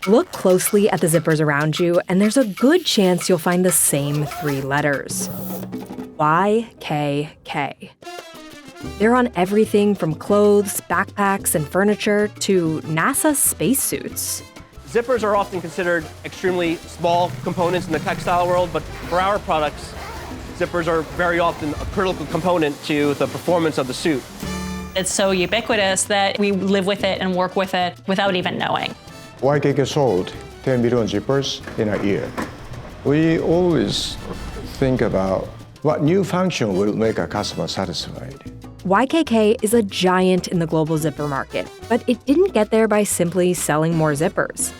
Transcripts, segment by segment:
Look closely at the zippers around you, and there's a good chance you'll find the same 3 letters. YKK. They're on everything from clothes, backpacks, and furniture to NASA spacesuits. Zippers are often considered extremely small components in the textile world, but for our products, zippers are very often a critical component to the performance of the suit. It's so ubiquitous that we live with it and work with it without even knowing. YKK sold 10 million zippers in a year. We always think about what new function will make a customer satisfied. YKK is a giant in the global zipper market, but it didn't get there by simply selling more zippers.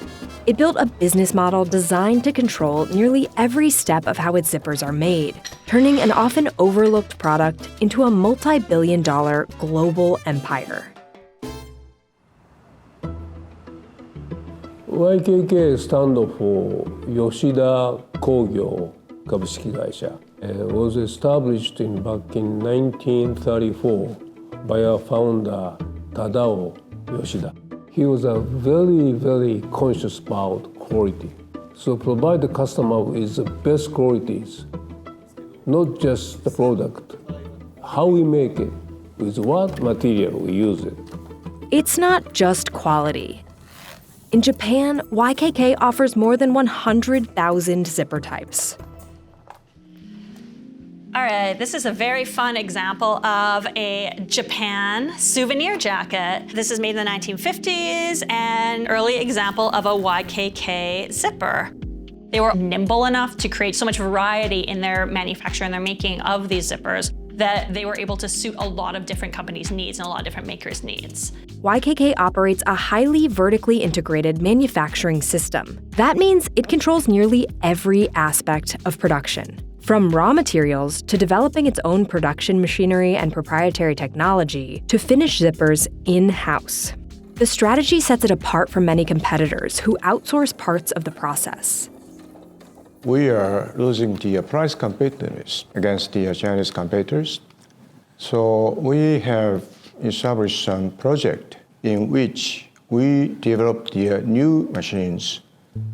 It built a business model designed to control nearly every step of how its zippers are made, turning an often overlooked product into a multi-billion-dollar global empire. YKK stand for Yoshida Kogyo 株式会社 was established back in 1934 by our founder Tadao Yoshida. He was a very conscious about quality. So provide the customer with the best qualities, not just the product, how we make it, with what material we use it. It's not just quality. In Japan, YKK offers more than 100,000 zipper types. All right, this is a very fun example of a Japan souvenir jacket. This is made in the 1950s, and early example of a YKK zipper. They were nimble enough to create so much variety in their manufacture and their making of these zippers that they were able to suit a lot of different companies' needs and a lot of different makers' needs. YKK operates a highly vertically integrated manufacturing system. That means it controls nearly every aspect of production. From raw materials to developing its own production machinery and proprietary technology to finish zippers in-house. The strategy sets it apart from many competitors who outsource parts of the process. We are losing the price competitiveness against the Chinese competitors. So we have established some project in which we develop the new machines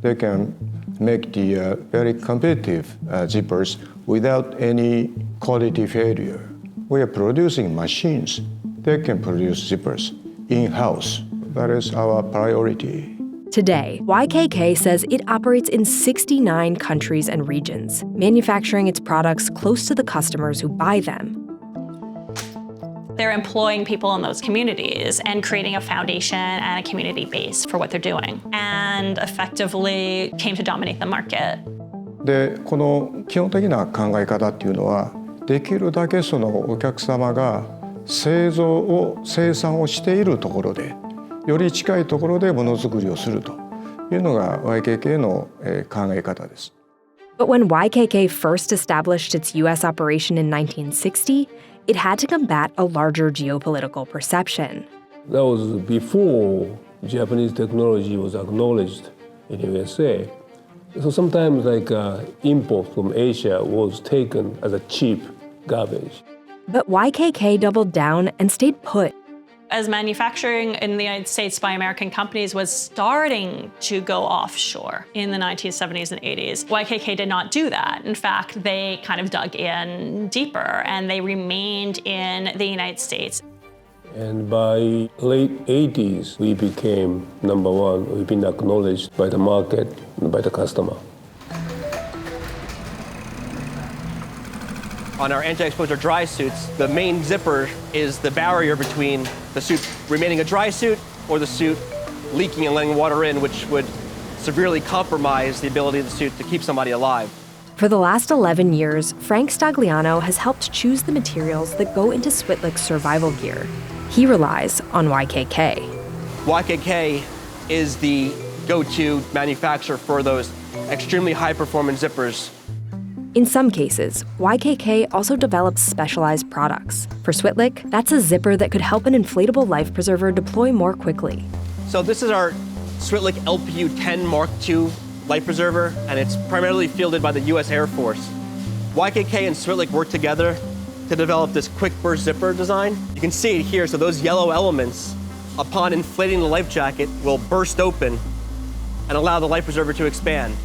that can make the very competitive zippers without any quality failure. We are producing machines that can produce zippers in-house. That is our priority. Today, YKK says it operates in 69 countries and regions, manufacturing its products close to the customers who buy them. They're employing people in those communities and creating a foundation and a community base for what they're doing, and effectively came to dominate the market. で、この基本的な考え方っていうのは、できるだけそのお客様が生産をしているところで、より近いところでものづくりをするというのが YKK の考え方です。But when YKK first established its US operation in 1960, it had to combat a larger geopolitical perception. That was before Japanese technology was acknowledged in USA. So sometimes import from Asia was taken as a cheap garbage. But YKK doubled down and stayed put. As manufacturing in the United States by American companies was starting to go offshore in the 1970s and 80s, YKK did not do that. In fact, they kind of dug in deeper and they remained in the United States. And by late 80s, we became number one. We've been acknowledged by the market and by the customer. On our anti-exposure dry suits, the main zipper is the barrier between the suit remaining a dry suit or the suit leaking and letting water in, which would severely compromise the ability of the suit to keep somebody alive. For the last 11 years, Frank Stagliano has helped choose the materials that go into Switlick's survival gear. He relies on YKK. YKK is the go-to manufacturer for those extremely high-performance zippers. In some cases, YKK also develops specialized products. For Switlick, that's a zipper that could help an inflatable life preserver deploy more quickly. So this is our Switlick LPU-10 Mark II life preserver, and it's primarily fielded by the US Air Force. YKK and Switlick work together to develop this quick burst zipper design. You can see it here, so those yellow elements, upon inflating the life jacket, will burst open and allow the life preserver to expand.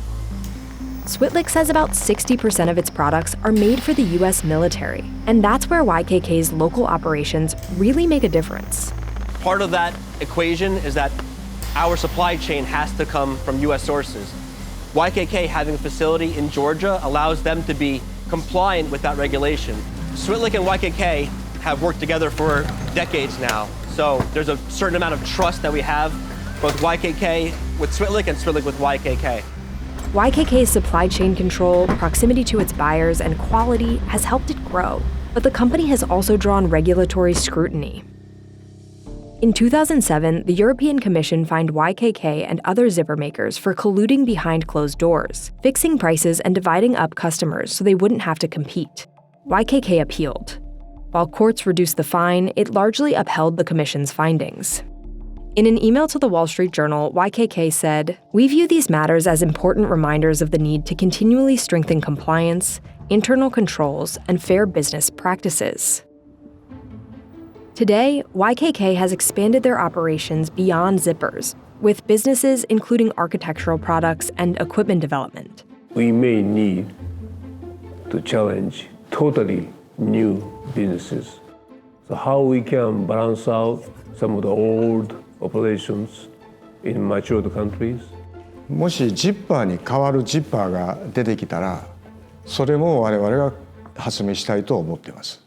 Switlik says about 60% of its products are made for the US military, and that's where YKK's local operations really make a difference. Part of that equation is that our supply chain has to come from US sources. YKK having a facility in Georgia allows them to be compliant with that regulation. Switlik and YKK have worked together for decades now, so there's a certain amount of trust that we have, both YKK with Switlik and Switlik with YKK. YKK's supply chain control, proximity to its buyers, and quality has helped it grow, but the company has also drawn regulatory scrutiny. In 2007, the European Commission fined YKK and other zipper makers for colluding behind closed doors, fixing prices and dividing up customers so they wouldn't have to compete. YKK appealed. While courts reduced the fine, it largely upheld the Commission's findings. In an email to the Wall Street Journal, YKK said, "We view these matters as important reminders of the need to continually strengthen compliance, internal controls, and fair business practices." Today, YKK has expanded their operations beyond zippers, with businesses including architectural products and equipment development. We may need to challenge totally new businesses. So how we can balance out some of the old operations in matured countries. もしジッパーに代わるジッパーが出てきたら、それも我々が発明したいと思っています。